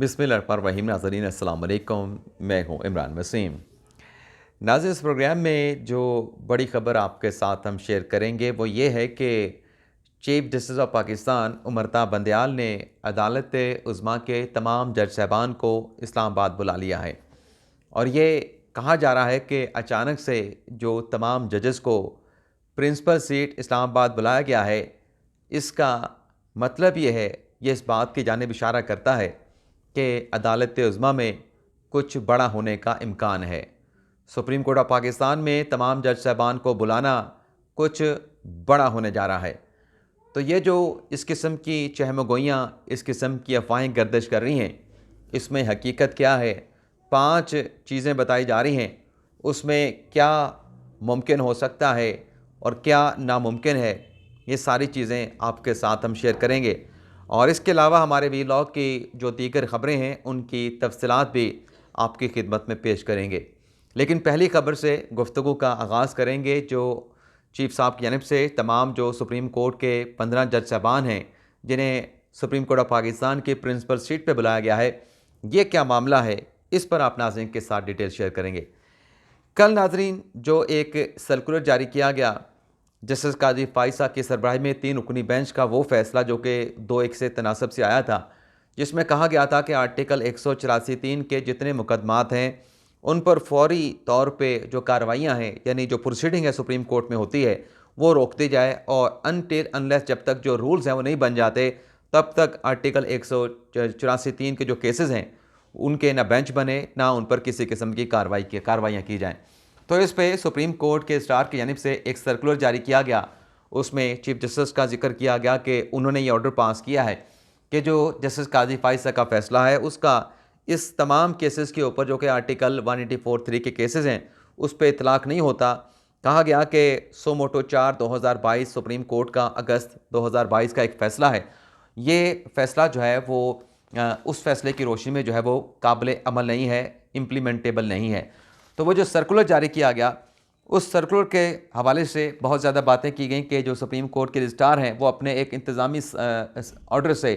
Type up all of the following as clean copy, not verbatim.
बिस्मिल्लाहिर्रहमानिर्रहीम। नाज़रीन अस्सलाम वालेकुम, मैं हूँ इमरान वसीम। नाज़रीन, इस प्रोग्राम में जो बड़ी ख़बर आपके साथ हम शेयर करेंगे वो ये है कि chief justice of Pakistan उमरता Bandial ने अदालत उज़्मा के तमाम जज साहबान को इस्लामाबाद बुला लिया है। और ये कहा जा रहा है कि अचानक से जो तमाम जजेस को प्रिंसिपल सीट इस्लामाबाद बुलाया गया है, इसका मतलब ये है, ये इस बात की जानिब इशारा करता है कि अदालत उज़्मा में कुछ बड़ा होने का इम्कान है। सुप्रीम कोर्ट ऑफ पाकिस्तान में तमाम जज साहबान को बुलाना कुछ बड़ा होने जा रहा है। तो ये जो इस किस्म की चहमगोइयाँ, इस किस्म की अफवाहें गर्दिश कर रही हैं, इसमें हकीकत क्या है? 5 चीज़ें बताई जा रही हैं, उसमें क्या मुमकिन हो सकता है और क्या नामुमकिन है, ये सारी चीज़ें आपके साथ हम शेयर करेंगे। और इसके अलावा हमारे वीलॉग की जो दीगर ख़बरें हैं, उनकी तफ़सीलात भी आपकी खिदमत में पेश करेंगे। लेकिन पहली ख़बर से गुफ्तगू का आगाज़ करेंगे, जो चीफ साहब की जानिब से तमाम जो सुप्रीम कोर्ट के 15 जज साहबान हैं, जिन्हें सुप्रीम कोर्ट ऑफ पाकिस्तान की प्रिंसिपल सीट पे बुलाया गया है, ये क्या मामला है, इस पर आप नाज़रीन के साथ डिटेल शेयर करेंगे। कल नाज़रीन जो एक सर्कुलर जारी किया गया जस्टिस काजी फ़ाइज़ की सरबराही में 3 रुकनी बेंच का, वो फ़ैसला जो कि 2-1 से तनासब से आया था, जिसमें कहा गया था कि आर्टिकल 184(3) के जितने मुकदमात हैं, उन पर फ़ौरी तौर पे जो कार्रवाइयाँ हैं, यानी जो प्रोसीडिंग है सुप्रीम कोर्ट में होती है, वो रोक दी जाए। और अनटिल अनलेस, जब तक जो रूल्स हैं वो नहीं बन जाते, तब तक आर्टिकल 184(3) के जो केसेस हैं, उनके ना बेंच बने, ना उन पर किसी किस्म की कार्रवाइयाँ की जाएँ। तो इस पे सुप्रीम कोर्ट के स्टार की जानिब से एक सर्कुलर जारी किया गया। उसमें चीफ जस्टिस का जिक्र किया गया कि उन्होंने ये ऑर्डर पास किया है कि जो जस्टिस काजी फ़ाइज़ का फ़ैसला है, उसका इस तमाम केसेस के ऊपर, जो कि आर्टिकल 184(3) के केसेस हैं, उस पर इतलाक़ नहीं होता। कहा गया कि सो मोटो 4/2022 सुप्रीम कोर्ट का अगस्त 2022 का एक फ़ैसला है। ये फ़ैसला जो है वो उस फ़ैसले की रोशनी में जो है वो काबिल अमल नहीं है, इम्प्लीमेंटेबल नहीं है। तो वो जो सर्कुलर जारी किया गया, उस सर्कुलर के हवाले से बहुत ज़्यादा बातें की गई कि जो सुप्रीम कोर्ट के रजिस्ट्रार हैं, वो अपने एक इंतज़ामी ऑर्डर से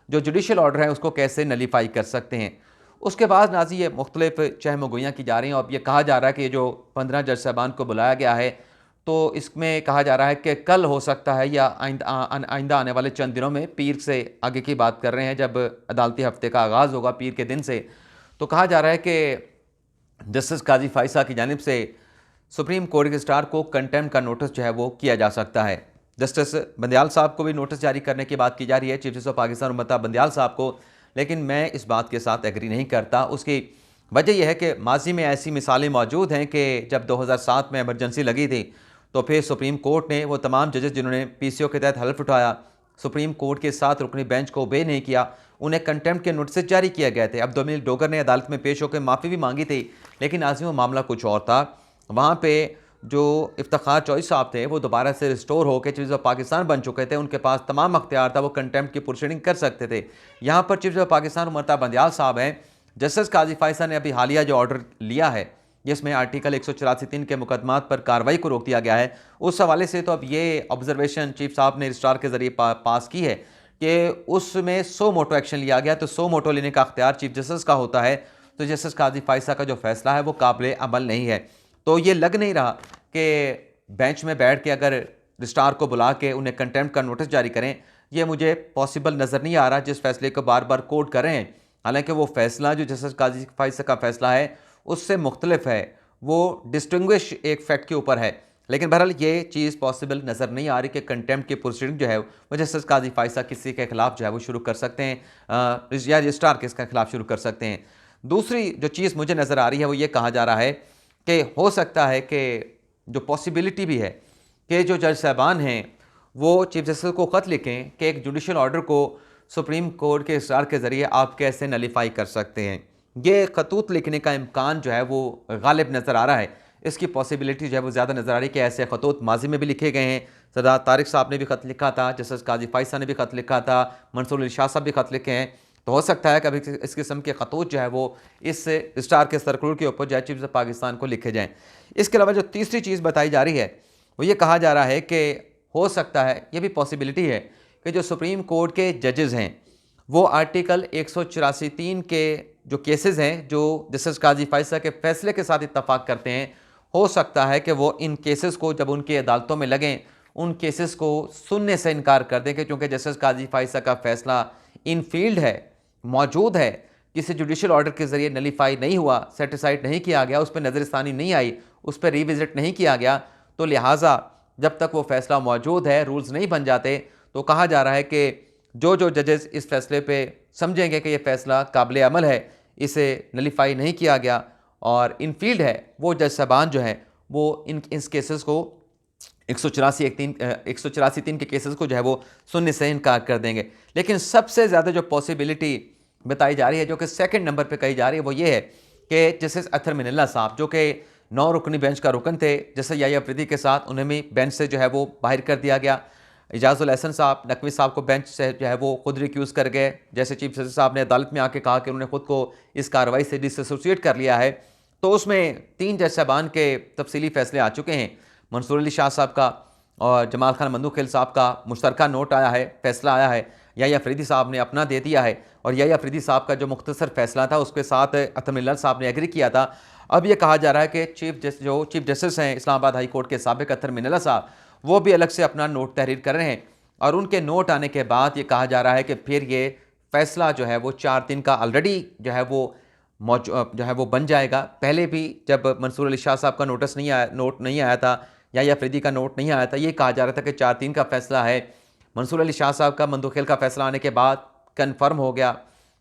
जो जुडिशल ऑर्डर है, उसको कैसे नलीफाई कर सकते हैं। उसके बाद नाज़ी ये मुख्तलिफ चहमगोइयाँ की जा रही हैं। और ये कहा जा रहा है कि जो 15 जज साहबान को बुलाया गया है, तो इसमें कहा जा रहा है कि कल हो सकता है या आइंदा आने वाले चंद दिनों में, पीर से आगे की बात कर रहे हैं, जब अदालती हफ्ते का आगाज़ होगा पीर के दिन से, तो कहा जा रहा है कि जस्टिस काजी फ़ाइज़ की जानिब से सुप्रीम कोर्ट के रजिस्ट्रार को कंटेम्प्ट का नोटिस जो है वो किया जा सकता है। जस्टिस बंदयाल साहब को भी नोटिस जारी करने की बात की जा रही है, chief justice of Pakistan उमरता Bandial साहब को। लेकिन मैं इस बात के साथ एग्री नहीं करता। उसकी वजह यह है कि माजी में ऐसी मिसालें मौजूद हैं कि जब 2007 में एमरजेंसी लगी थी, तो फिर सुप्रीम कोर्ट ने वो तमाम जजेस जिन्होंने PCO के तहत हल्फ उठाया, सुप्रीम कोर्ट के 7 रुकनी बेंच को ओबे नहीं किया, उन्हें कंटेम्प्ट के नोटिस जारी किए गए थे। अब्दुल हमीद डोगर ने अदालत में पेश होकर माफ़ी भी मांगी थी, लेकिन आज वो मामला कुछ और था। वहाँ पे जो इफ्तिखार चौधरी साहब थे, वो दोबारा से रिस्टोर होकर चीफ ऑफ पाकिस्तान बन चुके थे, उनके पास तमाम अख्तियार था, वो कंटेम्प्ट की प्रोसीडिंग कर सकते थे। यहाँ पर चीफ ऑफ पाकिस्तान उमरता बंदयाल साहब हैं। जस्टिस काजी फ़ाइज़ ने अभी हालिया जो ऑर्डर लिया है, जिसमें आर्टिकल 184(3) के मुकदमात पर कार्रवाई को रोक दिया गया है, उस हवाले से तो अब ये ऑब्जर्वेशन चीफ साहब ने रजिस्ट्रार के ज़रिए पास की है कि उसमें सो मोटो एक्शन लिया गया। तो सो मोटो लेने का अख्तियार चीफ जस्टिस का होता है, तो जस्टिस काजी फ़ाइज़ का जो फैसला है वो काबिल अमल नहीं है। तो ये लग नहीं रहा कि बेंच में बैठ के अगर रजिस्ट्रार को बुला के उन्हें कंटेम्प्ट का नोटिस जारी करें, ये मुझे पॉसिबल नज़र नहीं आ रहा, जिस फैसले को बार बार कोट कर रहे हैं। हालांकि वो फैसला जो जस्टिस काजी फ़ाइज़ का फैसला है, उससे मुख्तलिफ है, वो डिस्टिंग्विश एक फैक्ट के ऊपर है। लेकिन बहरहाल ये चीज़ पॉसिबल नज़र नहीं आ रही कि कंटेम्प्ट की प्रोसीडिंग जो है वो जस्टिस काजी फ़ाइज़ किसी के खिलाफ जो है वो शुरू कर सकते हैं, या रजिस्ट्रार के खिलाफ शुरू कर सकते हैं। दूसरी जो चीज़ मुझे नज़र आ रही है, वो ये कहा जा रहा है कि हो सकता है कि जो पॉसिबिलिटी भी है कि जो जज साहबान हैं, वो चीफ जस्टिस को ख़त लिखें कि एक जुडिशल ऑर्डर को सुप्रीम कोर्ट के इस्रार के ज़रिए आप कैसे नलीफाई कर सकते हैं। ये खतूत लिखने का इम्कान जो है वो गालिब नज़र आ रहा है। इसकी पॉसिबिलिटी जो है वो ज़्यादा नज़र आ रही है कि ऐसे खतूत माजी में भी लिखे गए हैं। सरदार तारिक साहब ने भी ख़त लिखा था, जस्टिस काजी फ़ाइज़ ने भी ख़त लिखा था, मंसूर अली शाह साहब भी ख़त लिखे हैं। तो हो सकता है कि अभी इस किस्म के खतूत जो है वो इस स्टार के सर्कुलर के ऊपर जो है चीफ पाकिस्तान को लिखे जाएँ। इसके अलावा जो तीसरी चीज़ बताई जा रही है, वो ये कहा जा रहा है कि हो सकता है, ये भी पॉसिबिलिटी है कि जो सुप्रीम कोर्ट के जजेज़ हैं, वो आर्टिकल 184(3) के जो केसेस हैं, जो जस्टिस काजी फाइसा के फैसले के साथ इत्तफाक करते हैं, हो सकता है कि वो इन केसेस को जब उनकी अदालतों में लगें, उन केसेस को सुनने से इनकार कर दें कि क्योंकि जस्टिस काजी फाइसा का फैसला इन फील्ड है, मौजूद है, किसी जुडिशल ऑर्डर के ज़रिए नलीफाई नहीं हुआ, सेटिसाइड नहीं किया गया, उस पर नज़रसानी नहीं आई, उस पर रिविज़िट नहीं किया गया, तो लिहाजा जब तक वो फैसला मौजूद है, रूल्स नहीं बन जाते, तो कहा जा रहा है कि जो जजेस इस फैसले पे समझेंगे कि ये फैसला काबिल अमल है, इसे नलीफाई नहीं किया गया और इन फील्ड है, वो जज साहबान जो हैं वो इस केसेस को 184(3) के केसेस को जो है वो सुनने से इनकार कर देंगे। लेकिन सबसे ज़्यादा जो पॉसिबिलिटी बताई जा रही है, जो कि सेकंड नंबर पे कही जा रही है, वो ये है कि जस्टिस अतर मिनल्ला साहब, जो कि 9 रुकनी बेंच का रुकन थे, जैसे याहिया अफरीदी के साथ उन्हें भी बेंच से जो है वो बाहर कर दिया गया। इजाज़ुल एहसन साहब नकवी साहब को बेंच से जो है वो खुद रिक्यूज़ कर गए, जैसे चीफ जस्टिस साहब ने अदालत में आके कहा कि उन्होंने खुद को इस कार्रवाई से डिसएसोसिएट कर लिया है। तो उसमें 3 जज साहबान के तफसीली फैसले आ चुके हैं। मंसूर अली शाह साहब का और जमाल खान मंदूखिल साहब का मुश्तरका नोट आया है, फैसला आया है। याहिया अफरीदी साहब ने अपना दे दिया है और याहिया अफरीदी साहब का जो मुख्तसर फैसला था उसके साथ अतर मिनल्ला साहब ने एग्री किया था। अब ये कहा जा रहा है कि चीफ जस्टिस हैं इस्लामाबाद हाई कोर्ट के साबिक अतर मिनल्ला साहब, वो भी अलग से अपना नोट तहरीर कर रहे हैं और उनके नोट आने के बाद ये कहा जा रहा है कि फिर ये फैसला जो है वो 4 दिन का ऑलरेडी जो है वो बन जाएगा। पहले भी जब मंसूर अली शाह साहब का नोट नहीं आया था, याहिया अफरीदी का नोट नहीं आया था, ये कहा जा रहा था कि 4-3 का फैसला है। मंसूर अली शाह साहब का मंदूखिल का फैसला आने के बाद कन्फर्म हो गया,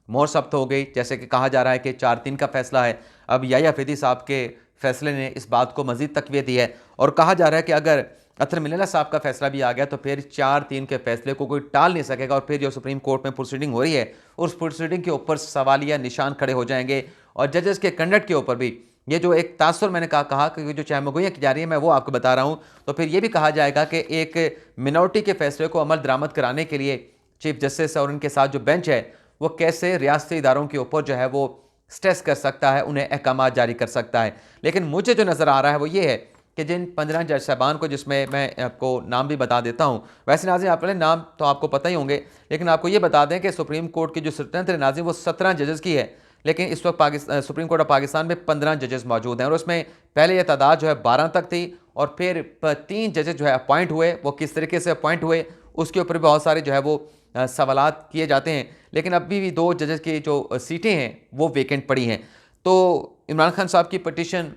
मोहर सब्त हो गई, जैसे कि कहा जा रहा है कि 4-3 का फैसला है। अब याहिया अफरीदी साहब के फैसले ने इस बात को मज़ीद तक़वियत दी है और कहा जा रहा है कि अगर अतर मिनल्ला साहब का फैसला भी आ गया तो फिर 4-3 के फैसले को कोई टाल नहीं सकेगा और फिर जो सुप्रीम कोर्ट में प्रोसीडिंग हो रही है, उस प्रोसीडिंग के ऊपर सवालिया निशान खड़े हो जाएंगे और जजेस के कंडक्ट के ऊपर भी ये जो एक तासुर मैंने कहा कि जो चहमगोइयाँ की जा रही है, मैं वो आपको बता रहा हूँ, तो फिर ये भी कहा जाएगा कि एक मिनॉरिटी के फैसले को अमल दरामद कराने के लिए चीफ जस्टिस और उनके साथ जो बेंच है वो कैसे रियासती इदारों के ऊपर जो है वो स्ट्रेस कर सकता है, उन्हें अहकाम जारी कर सकता है। लेकिन मुझे जो नज़र आ रहा है वो ये है कि जिन 15 जज साहबान को, जिसमें मैं आपको नाम भी बता देता हूँ, वैसे नाज़रीन आप नाम तो आपको पता ही होंगे, लेकिन आपको ये बता दें कि सुप्रीम कोर्ट की जो सल्तनत है नाज़रीन वो 17 जजेस की है, लेकिन इस वक्त सुप्रीम कोर्ट ऑफ पाकिस्तान में 15 जजेस मौजूद हैं और उसमें पहले यह तादाद जो है 12 तक थी और फिर 3 जजेस जो है अपॉइंट हुए। वो किस तरीके से अपॉइंट हुए उसके ऊपर बहुत सारे जो है वो सवालात किए जाते हैं, लेकिन अभी भी 2 जजेस की जो सीटें हैं वो वेकेंट पड़ी हैं। तो इमरान खान साहब की पटिशन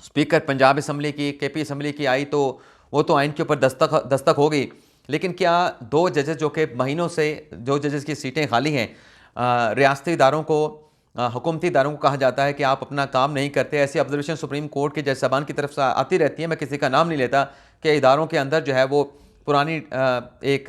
स्पीकर पंजाब असम्बली की, केपी असम्बली की आई तो वो तो आइन के ऊपर दस्तक हो गई, लेकिन क्या 2 जजेस जो कि महीनों से 2 जजेस की सीटें खाली हैं, रियासती इदारों को, हुकूमती इदारों को कहा जाता है कि आप अपना काम नहीं करते। ऐसी ऑब्जर्वेशन सुप्रीम कोर्ट के जज साहबान की तरफ से आती रहती है, मैं किसी का नाम नहीं लेता, कि इदारों के अंदर जो है वो पुरानी एक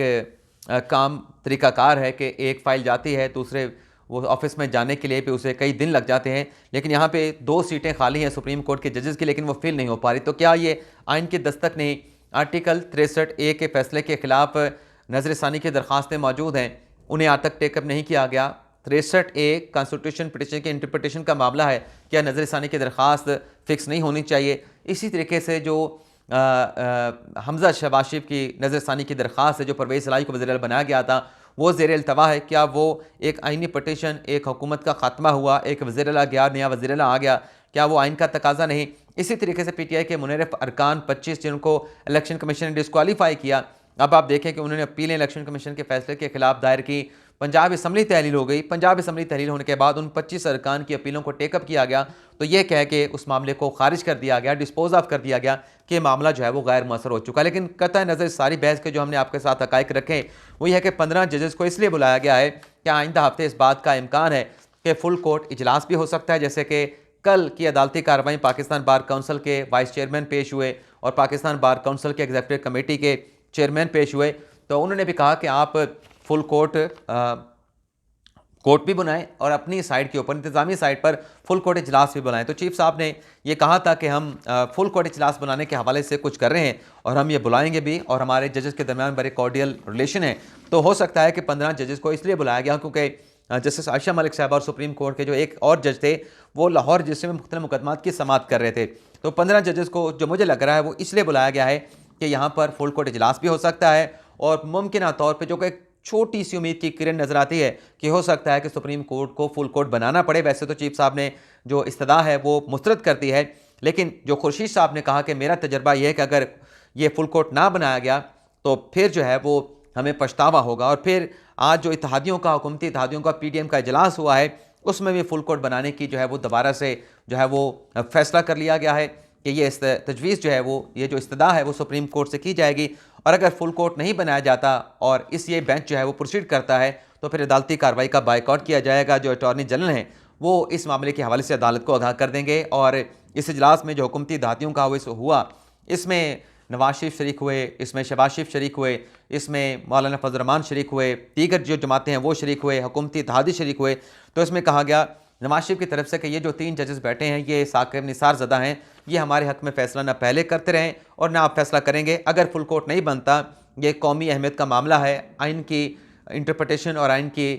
काम तरीक़ाकार है कि एक फ़ाइल जाती है दूसरे वो ऑफिस में जाने के लिए भी उसे कई दिन लग जाते हैं, लेकिन यहाँ पे 2 सीटें खाली हैं सुप्रीम कोर्ट के जजेस की, लेकिन वो फिल नहीं हो पा रही। तो क्या ये आइन की दस्तक नहीं? आर्टिकल 63A के फैसले के खिलाफ नज़रसानी की दरख्वास्तें मौजूद हैं, उन्हें आज तक टेकअप नहीं किया गया। 63A कॉन्स्टिट्यूशन पिटिशन के इंटरप्रटेशन का मामला है, क्या नज़रसानी की दरख्वास्त फ़िक्स नहीं होनी चाहिए? इसी तरीके से जो हमज़ा शहबाज शरीफ की नज़रसानी की दरख्वास्त है, जो परवेज़ इलाही को वज़ीर-ए-आला बनाया गया था, वो ज़ेर अल्तवा है, क्या वो एक आइनी पटिशन, एक हुकूमत का खात्मा हुआ, एक वज़ीर-ए-आला गया, नया वज़ीर-ए-आला आ गया, क्या वो आइन का तकाजा नहीं? इसी तरीके से PTI के मुनर्रिफ अरकान 25 जिनको इलेक्शन कमीशन ने डिस्क्वालीफाई किया, अब आप देखें कि उन्होंने अपीलें इलेक्शन कमीशन के फैसले के खिलाफ दायर की, पंजाब असम्बली तहलील हो गई। पंजाब असम्बली तहलील होने के बाद उन 25 अरकान की अपीलों को टेकअप किया गया, तो ये कह के उस मामले को खारिज कर दिया गया, डिस्पोज ऑफ कर दिया गया कि मामला जो है वो गैर मुअस्सर हो चुका। लेकिन कतई नज़र सारी बहस के जो हमने आपके साथ हक़ाइक़ रखे वो ये है कि 15 जजेस को इसलिए बुलाया गया है कि आइंदा हफ्ते इस बात का इम्कान है कि फुल कोर्ट इजलास भी हो सकता है, जैसे कि कल की अदालती कार्रवाई पाकिस्तान बार काउंसिल के वाइस चेयरमैन पेश हुए और पाकिस्तान बार काउंसिल के एग्जीक्यूटिव कमेटी के चेयरमैन पेश हुए, तो उन्होंने भी कहा कि आप फुल कोर्ट भी बुलाएं और अपनी साइड के ऊपर इंतजामी साइड पर फुल कोर्ट इजलास भी बुलाएं। तो चीफ साहब ने ये कहा था कि हम फुल कोर्ट इजलास बुलाने के हवाले से कुछ कर रहे हैं और हम ये बुलाएंगे भी, और हमारे जजेस के दरमियान बड़े कॉर्डियल रिलेशन है। तो हो सकता है कि 15 जजेस को इसलिए बुलाया गया क्योंकि जस्टिस आयशा मलिक साहब और सुप्रीम कोर्ट के जो एक और जज थे वो लाहौर रजिस्ट्री में मुख्तलिफ मुकदमात की समाअत कर रहे थे। तो 15 जजेस को जो मुझे लग रहा है वो इसलिए बुलाया गया है कि यहाँ पर फुल कोर्ट इजलास भी हो सकता है और मुमकिन तौर पर जो कि छोटी सी उम्मीद की किरण नज़र आती है कि हो सकता है कि सुप्रीम कोर्ट को फुल कोर्ट बनाना पड़े। वैसे तो चीफ साहब ने जो इस्तदा है वो मुस्तरद कर दी है, लेकिन जो खुर्शीद साहब ने कहा कि मेरा तजर्बा यह है कि अगर ये फुल कोर्ट ना बनाया गया तो फिर जो है वो हमें पछतावा होगा। और फिर आज जो इत्तेहादियों का, हुकूमती इत्तेहादियों का PDM का इजलास हुआ है, उसमें भी फुल कोर्ट बनाने की जो है वो दोबारा से जो है वो फैसला कर लिया गया है कि ये तजवीज़ जो है वो, ये जो इस्तदा है वो सुप्रीम कोर्ट से की जाएगी। और अगर फुल कोर्ट नहीं बनाया जाता और ये बेंच जो है वो प्रोसीड करता है तो फिर अदालती कार्रवाई का बाइकआउट किया जाएगा। जो अटॉर्नी जनरल हैं वो इस मामले के हवाले से अदालत को आगाह कर देंगे। और इस इजलास में जो हुकूमती इत्तेहादियों का हुआ, इसमें नवाज शरीफ शरीक हुए, इसमें शहबाज शरीफ शरीक हुए, इसमें मौलाना फजल रहमान शरीक हुए, दीगर जो जमातें हैं वो शरीक हुए, हुकूमती इत्तेहादी शरीक हुए। तो इसमें कहा गया नवाज शरीफ की तरफ से कि ये जो 3 जजेस बैठे हैं ये साकिब निसार ज़दा हैं, ये हमारे हक़ में फ़ैसला ना पहले करते रहें और ना आप फैसला करेंगे। अगर फुल कोर्ट नहीं बनता, ये कौमी अहमियत का मामला है, आइन की इंटरप्रटेशन और आइन की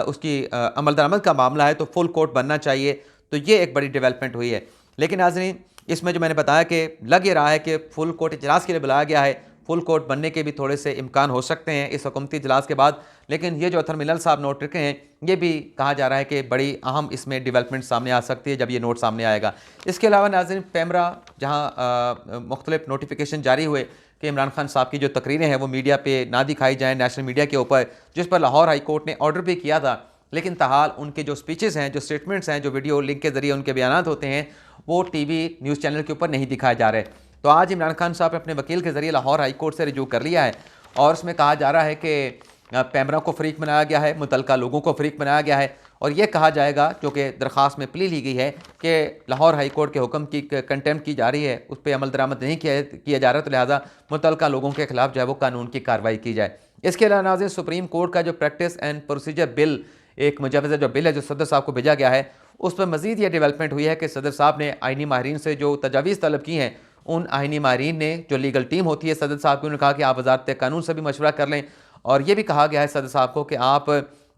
उसकी अमल दरामद का मामला है, तो फुल कोर्ट बनना चाहिए। तो ये एक बड़ी डेवलपमेंट हुई है। लेकिन नाज़रीन, इसमें जो मैंने बताया कि लग ये रहा है कि फुल कोर्ट इजलास के लिए बुलाया गया है, फुल कोर्ट बनने के भी थोड़े से इम्कान हो सकते हैं इस हुकूमती इजलास के बाद। लेकिन ये जो अतर मिलल साहब नोट रखे हैं, ये भी कहा जा रहा है कि बड़ी अहम इसमें डेवलपमेंट सामने आ सकती है जब ये नोट सामने आएगा। इसके अलावा नाज़रीन, पैमरा जहाँ मुख्तलिफ नोटिफिकेशन जारी हुए कि इमरान खान साहब की जो तकरीरें हैं वो मीडिया पे ना दिखाई जाएँ, नेशनल मीडिया के ऊपर, जिस पर लाहौर हाई कोर्ट ने ऑर्डर भी किया था। लेकिन ताहाल उनके जो स्पीचेस हैं, जो स्टेटमेंट्स हैं, जो वीडियो लिंक के ज़रिए उनके बयान होते हैं, वो टीवी न्यूज़ चैनल के ऊपर नहीं दिखाए जा रहे। तो आज इमरान खान साहब ने अपने वकील के ज़रिए लाहौर हाई कोर्ट से रिजू कर लिया है और उसमें कहा जा रहा है कि पैमरा को फ़रीक बनाया गया है, मुतलका लोगों को फ़रीक बनाया गया है। और ये कहा जाएगा, जो कि दरख्वास्त में प्ली ली गई है, कि लाहौर हाई कोर्ट के हुक्म की कंटेम्प्ट की जा रही है, उस पर अमल दरामद नहीं किया जा रहा, तो लिहाजा मुतलका लोगों के खिलाफ जो है वो कानून की कार्रवाई की जाए। इसके अलावा नाज़रीन, सुप्रीम कोर्ट का जो प्रैक्टिस एंड प्रोसीजर बिल, एक मुजवज़ा जो बिल है जो सदर साहब को भेजा गया है, उस पर मज़ीद ये डेवलपमेंट हुई है कि सदर साहब ने आइनी माहिरीन से जो तजावीज़ तलब की हैं, उन आइनी माहिरीन ने, जो लीगल टीम होती है सदर साहब की, उन्होंने कहा कि आप वज़ारत कानून से भी मशवरा कर लें। और ये भी कहा गया है सदर साहब को कि आप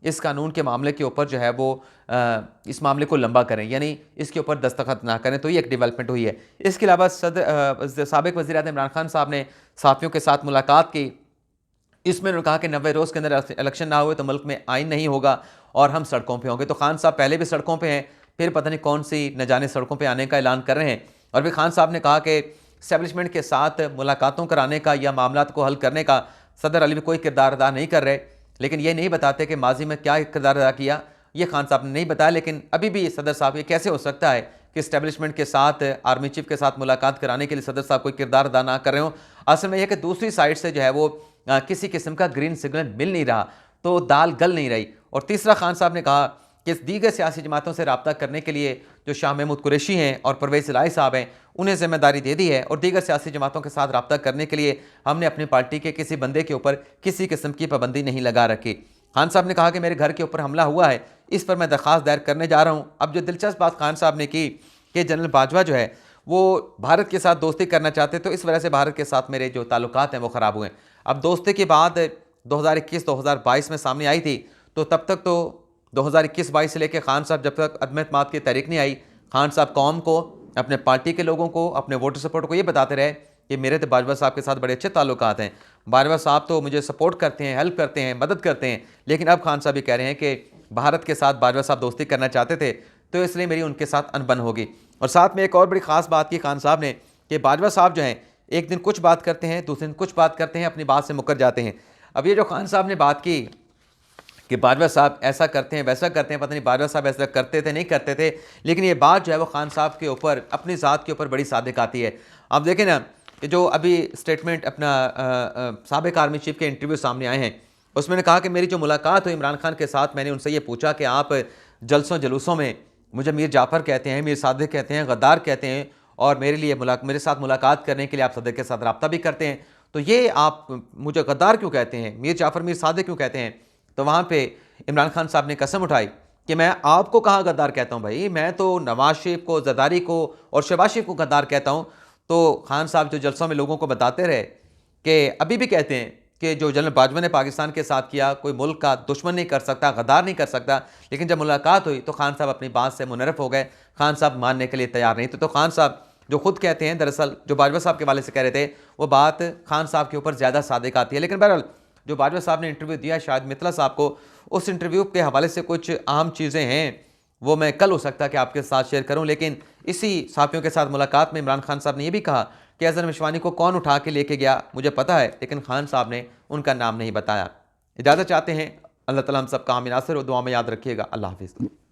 इस कानून के मामले के ऊपर जो है वो इस मामले को लंबा करें, यानी इसके ऊपर दस्तखत ना करें। तो ये एक डेवलपमेंट हुई है। इसके अलावा साबिक़ वज़ीर-ए-आज़म इमरान खान साहब ने सहाफ़ियों के साथ मुलाकात की। इसमें उन्होंने कहा कि 90 रोज़ के अंदर इलेक्शन ना हुए तो मुल्क में आइन नहीं होगा और हम सड़कों पे होंगे। तो खान साहब पहले भी सड़कों पे हैं, फिर पता नहीं कौन सी न जाने सड़कों पे आने का ऐलान कर रहे हैं। और फिर खान साहब ने कहा कि एस्टेब्लिशमेंट के साथ मुलाकातों कराने का या मामलात को हल करने का सदर अली भी कोई किरदार अदा नहीं कर रहे, लेकिन ये नहीं बताते कि माजी में क्या किरदार अदा किया, ये खान साहब ने नहीं बताया। लेकिन अभी भी सदर साहब, ये कैसे हो सकता है कि एस्टेब्लिशमेंट के साथ, आर्मी चीफ के साथ मुलाकात कराने के लिए सदर साहब कोई किरदार अदा ना कर रहे हो। असल में यह कि दूसरी साइड से जो है वो किसी किस्म का ग्रीन सिग्नल मिल नहीं रहा, तो दाल गल नहीं रही। और तीसरा, खान साहब ने कहा कि दीगर सियासी जमातों से रब्ता करने के लिए जो शाह महमूद कुरैशी हैं और परवेज़ इलाही साहब हैं, उन्हें जिम्मेदारी दे दी है और दीगर सियासी जमातों के साथ रब्ता करने के लिए हमने अपनी पार्टी के किसी बंदे के ऊपर किसी किस्म की पाबंदी नहीं लगा रखी। खान साहब ने कहा कि मेरे घर के ऊपर हमला हुआ है, इस पर मैं दरख्वास्त दायर करने जा रहा हूँ। अब जो दिलचस्प बात खान साहब ने की कि जनरल बाजवा जो है वो भारत के साथ दोस्ती करना चाहते, तो इस वजह से भारत के साथ मेरे जो ताल्लुकात हैं वो ख़राब हुए। अब दोस्ती की बात 2021-2022 में सामने आई थी, तो तब तक तो 2021-22 से लेकर खान साहब जब तक अदम एतमाद की तहरीक नहीं आई, खान साहब कौम को, अपने पार्टी के लोगों को, अपने वोटर सपोर्ट को ये बताते रहे कि मेरे तो बाजवा साहब के साथ बड़े अच्छे ताल्लुकात हैं, बाजवा साहब तो मुझे सपोर्ट करते हैं, हेल्प करते हैं, मदद करते हैं। लेकिन अब खान साहब ये कह रहे हैं कि भारत के साथ बाजवा साहब दोस्ती करना चाहते थे, तो इसलिए मेरी उनके साथ अनबन होगी। और साथ में एक और बड़ी ख़ास बात की खान साहब ने कि बाजवा साहब जो हैं एक दिन कुछ बात करते हैं, दूसरे दिन कुछ बात करते हैं, अपनी बात से मुकर जाते हैं। अब ये जो खान साहब ने बात की कि बाजवा साहब ऐसा करते हैं, वैसा करते हैं, पता नहीं बाजवा साहब ऐसा करते थे, नहीं करते थे, लेकिन ये बात जो है वो खान साहब के ऊपर, अपनी ज़ात के ऊपर बड़ी सादिक आती है। आप देखें ना कि जो अभी स्टेटमेंट अपना साबिक़ आर्मी चीफ के इंटरव्यू सामने आए हैं, उसमें कहा कि मेरी जो मुलाकात हुई इमरान खान के साथ, मैंने उनसे ये पूछा कि आप जलसों जलूसों में मुझे मीर जाफ़र कहते हैं, मीर सादिक कहते हैं, गद्दार कहते हैं, और मेरे साथ मुलाकात करने के लिए आप सदर के साथ रब्ता भी करते हैं, तो ये आप मुझे गद्दार क्यों कहते हैं, मीर जाफ़र मीर सादिक क्यों कहते हैं? तो वहाँ पे इमरान खान साहब ने कसम उठाई कि मैं आपको कहाँ गद्दार कहता हूँ भाई, मैं तो नवाज शरीफ को, ज़रदारी को और शहबाज शरीफ को गद्दार कहता हूँ। तो खान साहब जो जलसों में लोगों को बताते रहे कि अभी भी कहते हैं कि जो जनरल बाजवा ने पाकिस्तान के साथ किया कोई मुल्क का दुश्मन नहीं कर सकता, गद्दार नहीं कर सकता। लेकिन जब मुलाकात हुई तो खान साहब अपनी बात से मुनरफ हो गए, खान साहब मानने के लिए तैयार नहीं थे। तो खान साहब जो खुद कहते हैं, दरअसल जो बाजवा साहब के वाले से कह रहे थे, वो बात खान साहब के ऊपर ज़्यादा सादिक आती है। लेकिन बहरहाल जो बाजवा साहब ने इंटरव्यू दिया, शायद मित्तला साहब को उस इंटरव्यू के हवाले से कुछ अहम चीज़ें हैं वो मैं कल हो सकता है कि आपके साथ शेयर करूं। लेकिन इसी साथियों के साथ मुलाकात में इमरान खान साहब ने यह भी कहा कि अजहर मिशवानी को कौन उठा के लेके गया मुझे पता है, लेकिन खान साहब ने उनका नाम नहीं बताया। इजाज़त चाहते हैं। अल्लाह ताला हम सब का आमीन नासिर और दुआ में याद रखिएगा। अल्लाह हाफिज़।